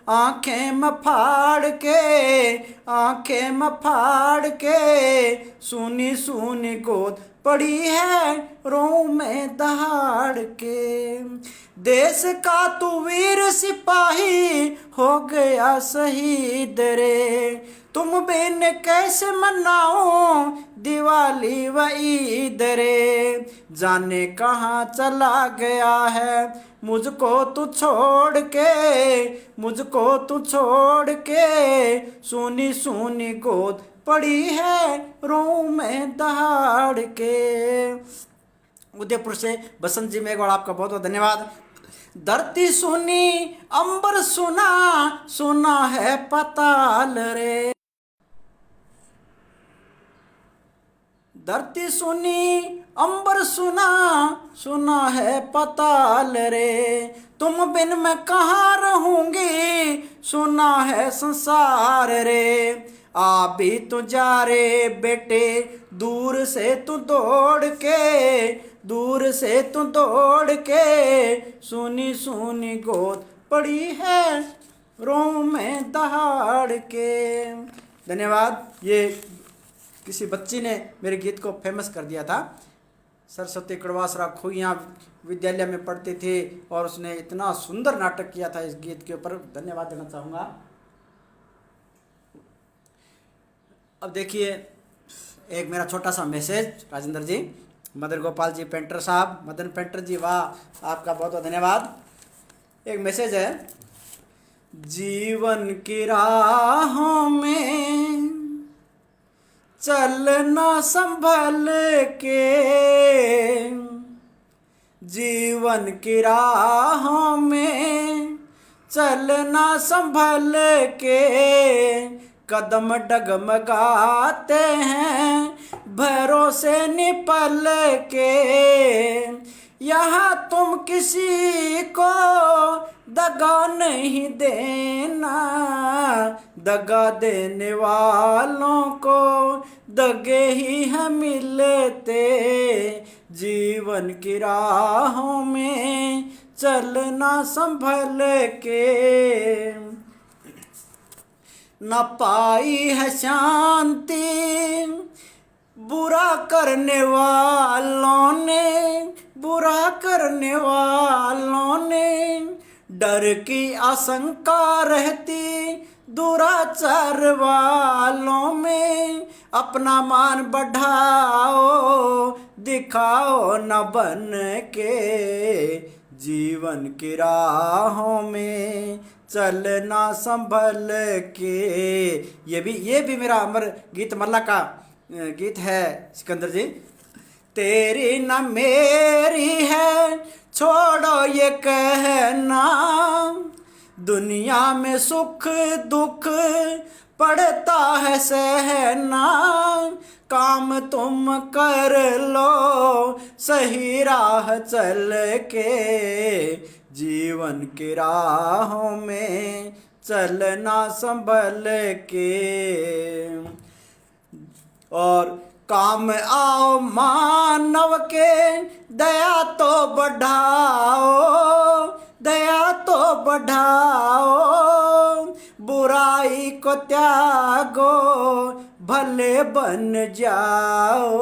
आंखें में फाड़ के, आंखें में फाड़ के, सुनी सुनी गोद पड़ी है रो में दहाड़ के, देश का तू वीर सिपाही हो गया शहीद रे, तुम बिन कैसे मनाओ दिवाली व ईद रे, जाने कहाँ चला गया है मुझको तू छोड़ के, मुझको तू छोड़ के, सुनी सुनी गोद पड़ी है रो में दहाड़ के। उदयपुर से बसंत जी मेघवाल, आपका बहुत बहुत धन्यवाद। धरती सुनी अंबर सुना, सुना है पताल रे, धरती सुनी अंबर सुना, सुना है पताल रे, तुम बिन मैं कहाँ रहूंगी सुना है संसार रे, आ भी तू जा रे बेटे दूर से तू दौड़ के, दूर से तू दौड़ के, सुनी सुनी गोद पड़ी है रो में दहाड़ के। धन्यवाद। ये किसी बच्ची ने मेरे गीत को फेमस कर दिया था। सरस्वती कड़वासरा खुइयाँ विद्यालय में पढ़ती थी और उसने इतना सुंदर नाटक किया था इस गीत के ऊपर, धन्यवाद देना चाहूँगा। अब देखिए एक मेरा छोटा सा मैसेज राजेंद्र जी, मदन गोपाल जी पेंटर साहब, मदन पेंटर जी, वाह, आपका बहुत बहुत धन्यवाद। एक मैसेज है, जीवन की राहों में चलना संभल के, जीवन की राहों में चलना संभल के, कदम डगमगाते हैं भरोसे निपल के, यहाँ तुम किसी को दगा नहीं देना, दगा देने वालों को दगे ही हैं मिलते, जीवन की राहों में चलना संभल के, न पाई है शांति बुरा करने वालों ने, बुरा करने वालों ने, डर की आशंका रहती दुराचार वालों में, अपना मान बढ़ाओ दिखाओ न बन के, जीवन की राहों में चलना संभल के। ये भी मेरा अमर गीत मल्ला का गीत है सिकंदर जी। तेरी न मेरी है छोड़ो ये कहना, दुनिया में सुख दुख पड़ता है सहना, काम तुम कर लो सही राह चल के, जीवन की राहों में चलना संभल के, और काम आओ मानव के दया तो बढ़ाओ, दया तो बढ़ाओ, बुराई को त्यागो भले बन जाओ,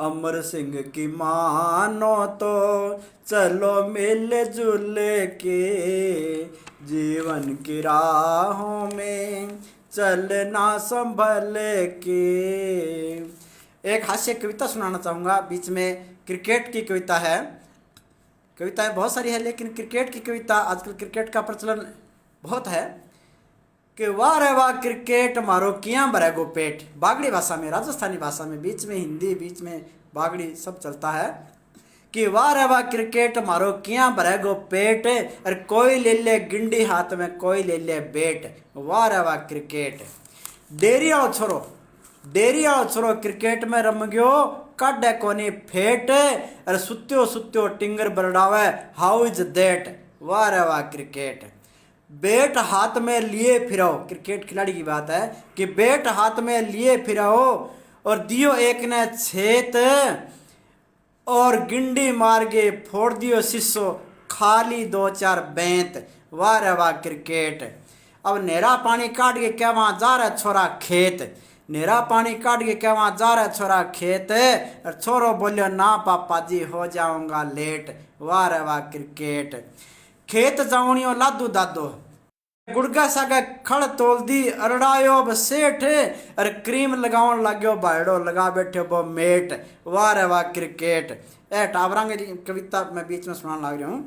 अमर सिंह की मानो तो चलो मिल जुल के, जीवन की राहों में चलना संभल के। एक हास्य कविता सुनाना चाहूँगा, बीच में क्रिकेट की कविता है। कविताएं बहुत सारी है लेकिन क्रिकेट की कविता, आजकल क्रिकेट का प्रचलन बहुत है कि वाह रे वाह क्रिकेट मारो किया भरेगो पेट, बागड़ी भाषा में, राजस्थानी भाषा में, बीच में हिंदी, बीच में बागड़ी, सब चलता है कि वाह रे वाह क्रिकेट मारो किया भरेगो पेट, और कोई ले ले गिंडी हाथ में कोई ले ले बेट, वाह रे वाह क्रिकेट। डेरी आओ छोरो, डेरी आओ छोरो क्रिकेट में रम गयो काडे कोनी फेट, और सुत्यो सुत्यो टिंगर बरडावे हाउ इज दैट, वाह रे वाह क्रिकेट। बैट हाथ में लिए फिराओ, क्रिकेट खिलाड़ी की बात है कि बैट हाथ में लिए फिराओ, और दियो एक ने छेत, और गिंडी मार के फोड़ दियो शीशो खाली दो चार बेंत, वाह रे वाह क्रिकेट। अब नेरा पानी काट के क्या वहाँ जा रहा छोरा खेत, नेरा पानी काट के क्या वहाँ जा रहा छोरा खेत, और छोरो बोलियो ना पापा जी हो जाऊंगा लेट, वाह रे वाह क्रिकेट। खेत जावणियो लादू दादो गुड़गा सागा खड़ तोल दी अरड़ायो ब सेठ, अरे क्रीम लगावन लाग्यो भाड़ो लगा बैठे वो मेट, वाह रे वाह क्रिकेट। ए टावरांगे कविता मैं बीच में सुनाने लग रहा हूँ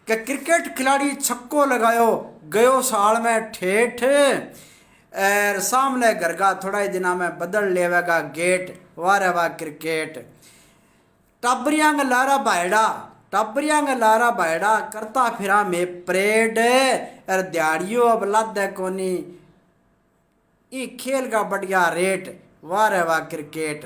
कि क्रिकेट खिलाड़ी छक्को लगायो गयो साल में ठेठ, और सामने घर का थोड़ा ही दिना में बदल लेवेगा गेट, वाह रे वाह क्रिकेट। टाबरियांग लारा भाईड़ा, टाबरियांग लारा भाईड़ा करता फिरा में परेड, और दिहाड़ियों अब लादे कोनी ई खेल का बढ़िया रेट, वाह रे वाह क्रिकेट।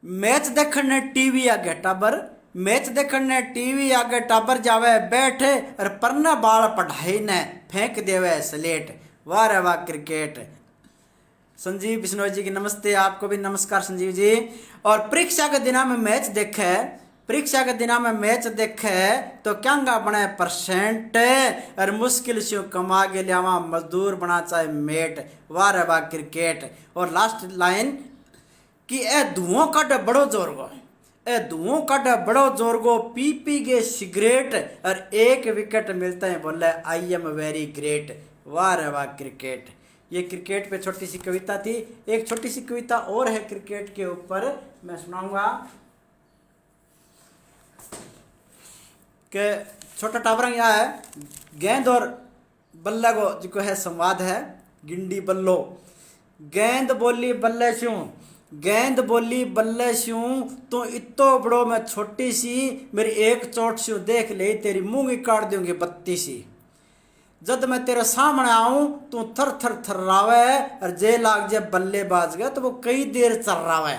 मैच देखने टीवी आगे टाबर, मैच देखने टीवी आगे टाबर जावे बैठे, और परने बाल पढ़ाई ने फेंक देवे स्लेट, वाह रे वाह क्रिकेट। संजीव बिश्नोई जी की नमस्ते, आपको भी नमस्कार संजीव जी। और परीक्षा के दिना में मैच देखे, परीक्षा के दिना में मैच देखे तो क्या बने परसेंट, और मुश्किल से कमा के लियावा मजदूर बना चाहे मेट, वाह रे वाह क्रिकेट। और लास्ट लाइन कि ए धुओं काटे बड़ो जोर गो, ए धुओं काटे बड़ो जोर गो पी पी के सिगरेट, और एक विकेट मिलते हैं बोले आई एम वेरी ग्रेट, वाह रे वाह क्रिकेट। ये क्रिकेट पे छोटी सी कविता थी। एक छोटी सी कविता और है क्रिकेट के ऊपर, मैं सुनाऊंगा कि छोटा टाबरंग यहाँ है, गेंद और बल्ले को जिको है संवाद है, गिंडी बल्लो। गेंद बोली बल्ले स्यूं, गेंद बोली बल्ले स्यूं, तो इतो बड़ो मैं छोटी सी, मेरी एक चोट स्यूं देख ले तेरी मुंह काट दूंगी बत्ती सी। जद मैं तेरे सामने आऊं तू थर थर थर्रावे, और जे लाग जे बल्लेबाज गया तो वो कई देर चर्रावे।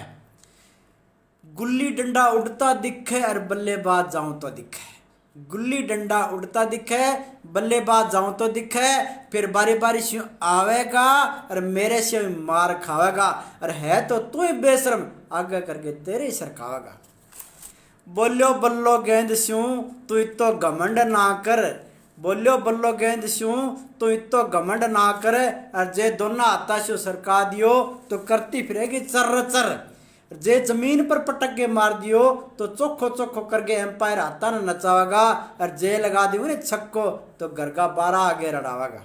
गुल्ली डंडा उड़ता दिखे और बल्लेबाज जाऊं तो दिखे, गुल्ली डंडा उड़ता दिखे बल्लेबाज जाऊं तो दिखे, फिर बारी बारी से आवेगा और मेरे से मार खावेगा, और है तो तू ही बेशरम आगे करके तेरे ही सरकावेगा। बोलियो बल्लो गेंद स्यूं तू इतो घमंड ना कर, बोलियो बल्लो गेंद स्यूं तू इतो घमंड ना कर, और जे दोनों हाथा से सरका दियो तो करती फिरेगी चर चर, जे जमीन पर पटक के मार दियो तो चोखो चोखो करके एम्पायर हाथा न नचावेगा, और जे लगा दियो ने छक्को तो घर का 12 आगे रड़ावेगा।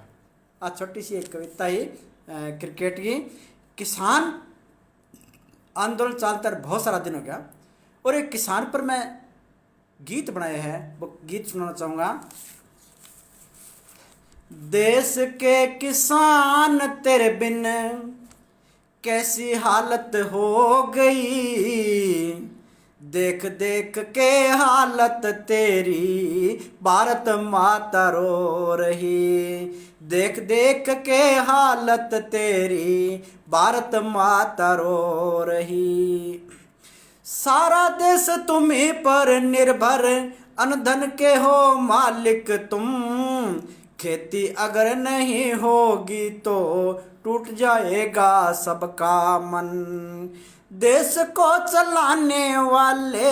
आ छोटी सी एक कविता ही क्रिकेट की। किसान आंदोलन चलता बहुत सारा दिन हो गया, और एक किसान पर मैं गीत बनाया है, वो गीत सुनाना चाहूँगा। देश के किसान तेरे बिन कैसी हालत हो गई, देख देख के हालत तेरी भारत माता रो रही, देख देख के हालत तेरी भारत माता रो रही। सारा देश तुम्हीं पर निर्भर, अनधन के हो मालिक तुम, खेती अगर नहीं होगी तो टूट जाएगा सबका मन। देश को चलाने वाले,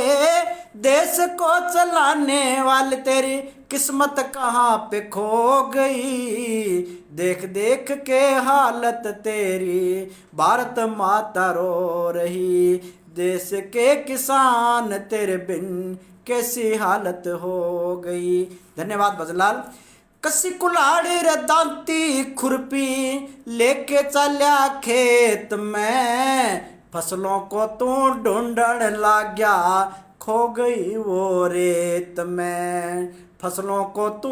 देश को चलाने वाले तेरी किस्मत कहाँ पे खो गई, देख देख के हालत तेरी भारत माता रो रही, देश के किसान तेरे बिन कैसी हालत हो गई। धन्यवाद भजनलाल। कसी कुल्हाड़ी रे दांती खुरपी लेके चल्या खेत में, फसलों को तू ढूंढन लग गया खो गई वो रेत में, फसलों को तू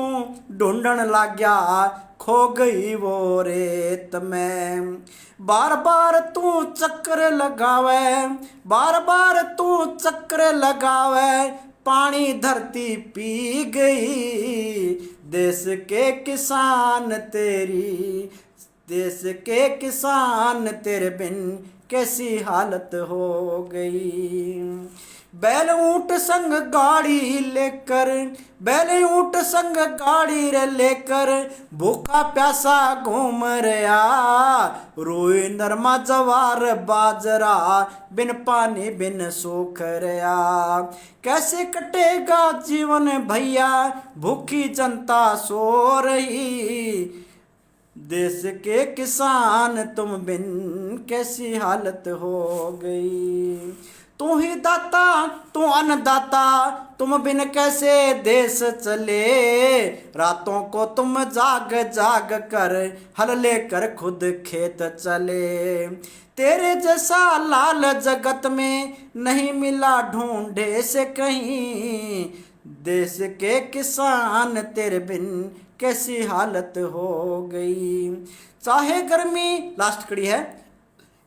ढूंढन लग गया खो गई वो रेत में। बार बार तू चक्कर लगावे, बार बार तू चक्कर लगावे, पानी धरती पी गई, देश के किसान तेरी, देश के किसान तेरे बिन कैसी हालत हो गई। बैल ऊंट संग गाड़ी लेकर, बैल ऊंट संग गाड़ी रे लेकर, भूखा प्यासा घूम रहा, रोए नरमा जवार बाजरा, बिन पानी बिन सूख रहा। कैसे कटेगा जीवन भैया, भूखी जनता सो रही, देश के किसान तुम बिन कैसी हालत हो गई। तू ही दाता तू अन्नदाता, तुम बिन कैसे देश चले, रातों को तुम जाग जाग कर हल लेकर खुद खेत चले। तेरे जैसा लाल जगत में नहीं मिला ढूंढे से कहीं, देश के किसान तेरे बिन कैसी हालत हो गई। चाहे गर्मी, लास्ट कड़ी है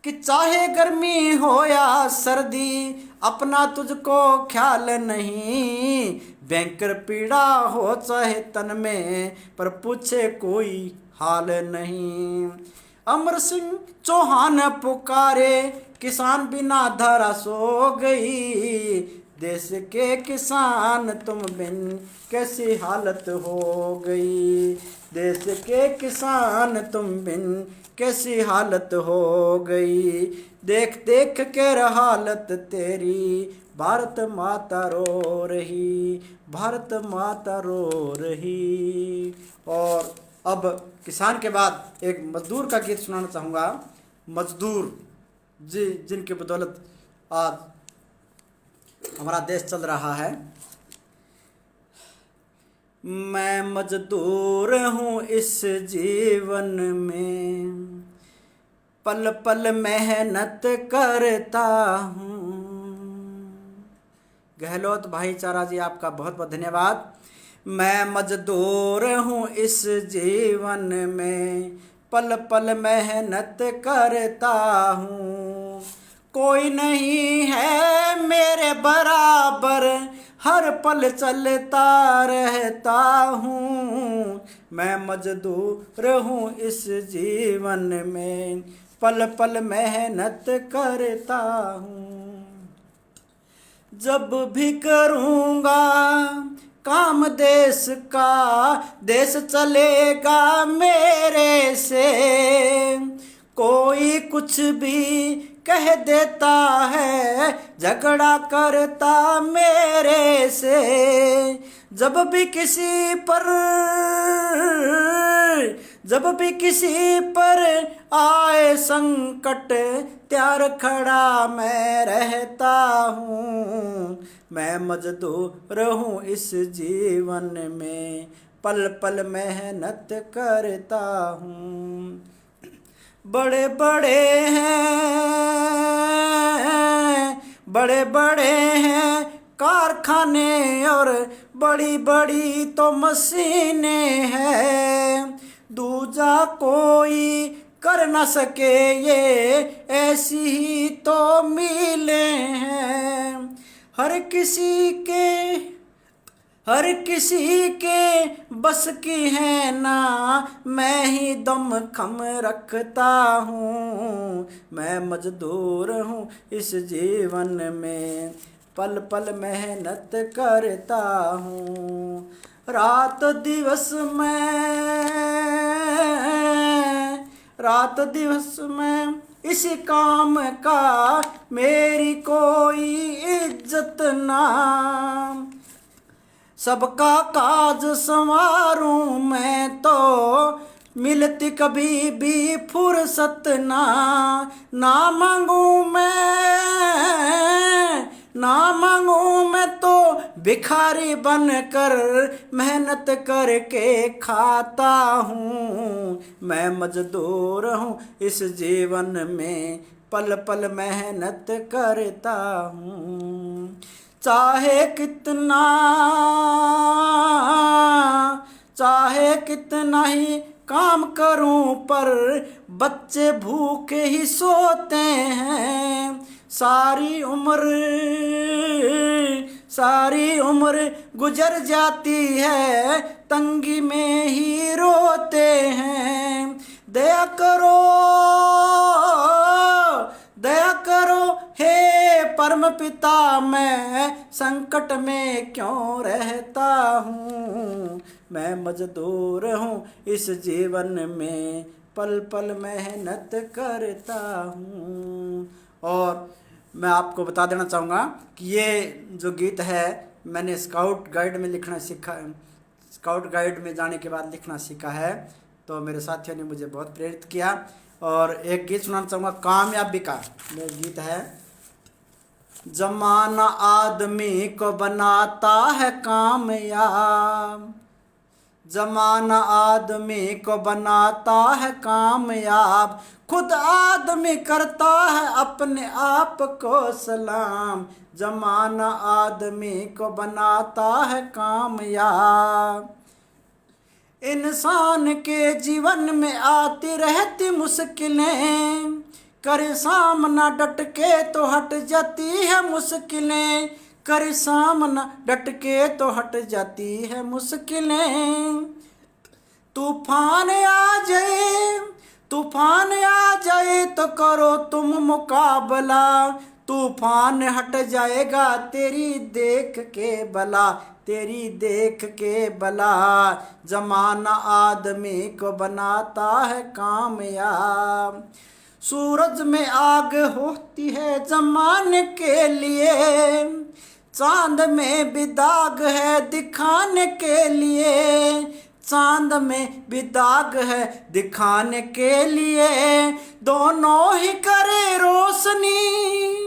कि चाहे गर्मी हो या सर्दी, अपना तुझको ख्याल नहीं, भयंकर पीड़ा हो चाहे तन में, पर पूछे कोई हाल नहीं। अमर सिंह चौहान पुकारे, किसान बिना धारा सो गई, देश के किसान तुम बिन कैसी हालत हो गई, देश के किसान तुम बिन कैसी हालत हो गई। देख देख के हालत तेरी भारत माता रो रही, भारत माता रो रही। और अब किसान के बाद एक मजदूर का गीत सुनाना चाहूँगा। मजदूर जी जिनके बदौलत आज हमारा देश चल रहा है। मैं मजदूर हूँ इस जीवन में, पल पल मेहनत करता हूँ। गहलोत भाईचारा जी, आपका बहुत बहुत धन्यवाद। मैं मजदूर हूँ इस जीवन में, पल पल मेहनत करता हूँ। कोई नहीं है मेरे बराबर, हर पल चलता रहता हूँ। मैं मजदूर हूँ इस जीवन में, पल पल मेहनत करता हूँ। जब भी करूँगा काम देश का, देश चलेगा मेरे से। कोई कुछ भी कह देता है, झगड़ा करता मेरे से। जब भी किसी पर आए संकट, त्यार खड़ा मैं रहता हूँ। मैं मजदूर हूँ इस जीवन में, पल पल मेहनत करता हूँ। बड़े बड़े हैं कारखाने और बड़ी बड़ी तो मशीनें हैं। दूजा कोई कर न सके ये, ऐसी ही तो मिलें हैं। हर किसी के बस की है ना, मैं ही दम खम रखता हूँ। मैं मजदूर हूँ इस जीवन में, पल पल मेहनत करता हूँ। रात दिवस में इसी काम का, मेरी कोई इज्जत ना। सबका काज संवारूं मैं तो, मिलती कभी भी फुर्सत ना। ना मांगू मैं तो भिखारी बनकर, मेहनत करके खाता हूँ। मैं मजदूर हूँ इस जीवन में, पल पल मेहनत करता हूँ। चाहे कितना ही काम करूं, पर बच्चे भूखे ही सोते हैं। सारी उम्र गुजर जाती है, तंगी में ही रोते हैं। दया करो हे परम पिता, मैं संकट में क्यों रहता हूँ। मैं मजदूर हूँ इस जीवन में, पल पल मेहनत करता हूँ। और मैं आपको बता देना चाहूँगा कि ये जो गीत है, मैंने स्काउट गाइड में जाने के बाद लिखना सीखा है। तो मेरे साथियों ने मुझे बहुत प्रेरित किया। और एक गीत सुनाना चाहूँगा कामयाबी का। ये गीत है, जमाना आदमी को बनाता है कामयाब, जमाना आदमी को बनाता है कामयाब, खुद आदमी करता है अपने आप को सलाम। जमाना आदमी को बनाता है कामयाब। इंसान के जीवन में आती रहती मुश्किलें, करे सामना डट के तो हट जाती है मुश्किलें। करे सामना डट के तो हट जाती है मुश्किलें। तूफान आ जाए तो करो तुम मुकाबला, तूफान हट जाएगा तेरी देख के बला। जमाना आदमी को बनाता है कामयाब। सूरज में आग होती है जमाने के लिए, चांद में भी दाग है दिखाने के लिए। चांद में भी दाग है दिखाने के लिए, दोनों ही करे रोशनी,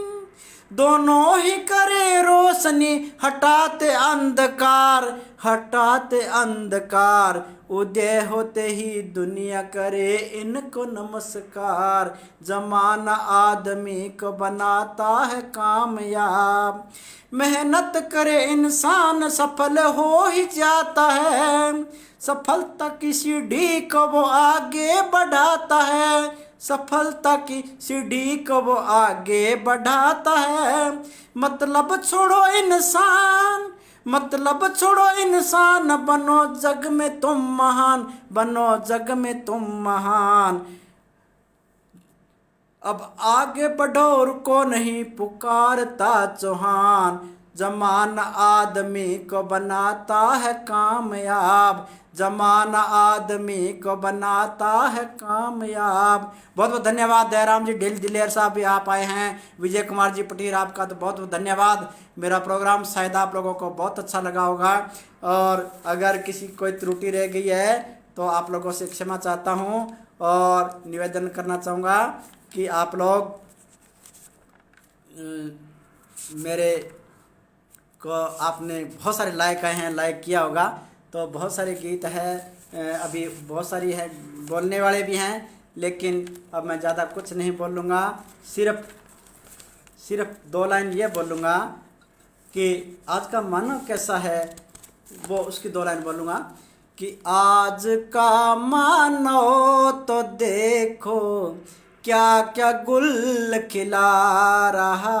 दोनों ही करे रोशनी, हटाते अंधकार, हटाते अंधकार। उदय होते ही दुनिया करे इनको नमस्कार। जमाना आदमी को बनाता है कामयाब, मेहनत करे इंसान सफल हो ही जाता है। सफलता की सीढ़ी को वो आगे बढ़ाता है, सफलता की सीढ़ी को वो आगे बढ़ाता है। मतलब छोड़ो इंसान, मतलब छोड़ो इंसान, बनो जग में तुम महान, बनो जग में तुम महान। अब आगे बढ़ो रुको नहीं, पुकारता चौहान। जमाना आदमी को बनाता है कामयाब, जमाना आदमी को बनाता है कामयाब। बहुत बहुत धन्यवाद दयाराम जी दिलेर साहब भी आप आए हैं, विजय कुमार जी पटीर आपका तो बहुत बहुत धन्यवाद। मेरा प्रोग्राम शायद आप लोगों को बहुत अच्छा लगा होगा, और अगर किसी कोई त्रुटि रह गई है तो आप लोगों से क्षमा चाहता हूँ, और निवेदन करना चाहूँगा कि आप लोग मेरे को आपने बहुत सारे लाइक आए हैं, लाइक किया होगा, तो बहुत सारे गीत है, अभी बहुत सारी है बोलने वाले भी हैं, लेकिन अब मैं ज़्यादा कुछ नहीं बोलूँगा। सिर्फ 2 लाइन ये बोलूँगा कि आज का मानव कैसा है, वो उसकी 2 लाइन बोलूँगा कि आज का मानव तो देखो क्या क्या गुल खिला रहा,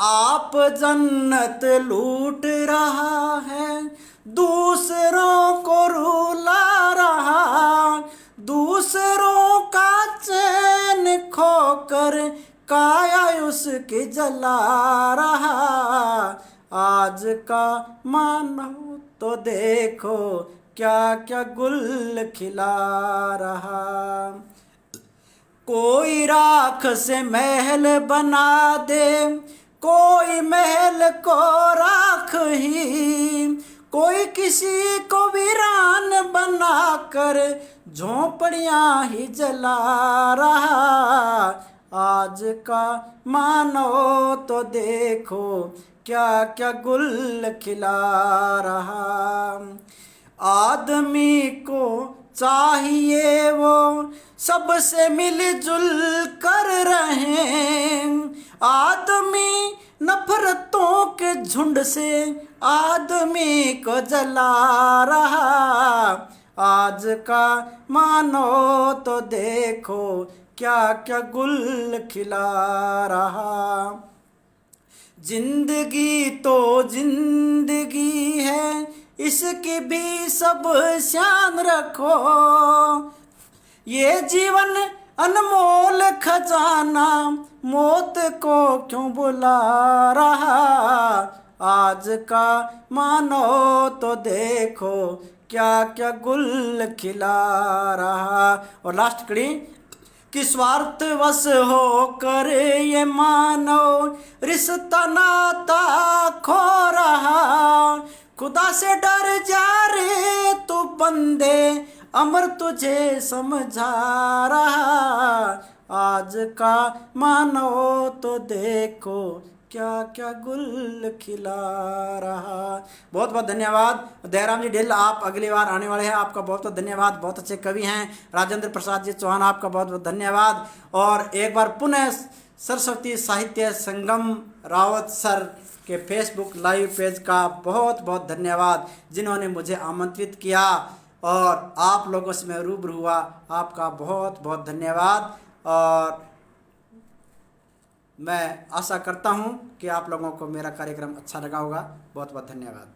आप जन्नत लूट रहा है, दूसरों को रुला रहा, दूसरों का चैन खोकर काया उसकी जला रहा। आज का मानव तो देखो क्या क्या गुल खिला रहा। कोई राख से महल बना दे, कोई महल को राख ही, कोई किसी को वीरान बनाकर झोंपड़ियाँ ही जला रहा। आज का मानो तो देखो क्या क्या गुल खिला रहा। आदमी को चाहिए वो सबसे मिलजुल कर रहे, आदमी नफरतों के झुंड से आदमी को जला रहा। आज का मानो तो देखो क्या क्या गुल खिला रहा। जिंदगी तो जिंदगी है, इसकी भी सब शान रखो, ये जीवन अनमोल खजाना मौत को क्यों बुला रहा। आज का मानो तो देखो क्या क्या गुल खिला रहा। और लास्ट कड़ी कि स्वार्थवश हो कर ये मानव रिश्ता नाता खो रहा, खुदा से डर जा रे तू बंदे अमर तुझे समझा रहा। आज का मानो तो देखो क्या क्या गुल खिला रहा। बहुत बहुत धन्यवाद दयाराम जी ढिल, आप अगली बार आने वाले हैं, आपका बहुत बहुत धन्यवाद। बहुत अच्छे कवि हैं राजेंद्र प्रसाद जी चौहान, आपका बहुत बहुत धन्यवाद। और एक बार पुनः सरस्वती साहित्य संगम रावत सर के फेसबुक लाइव पेज का बहुत बहुत धन्यवाद, जिन्होंने मुझे आमंत्रित किया और आप लोगों से मैं रूबरू हुआ। आपका बहुत बहुत धन्यवाद। और मैं आशा करता हूँ कि आप लोगों को मेरा कार्यक्रम अच्छा लगा होगा। बहुत बहुत धन्यवाद।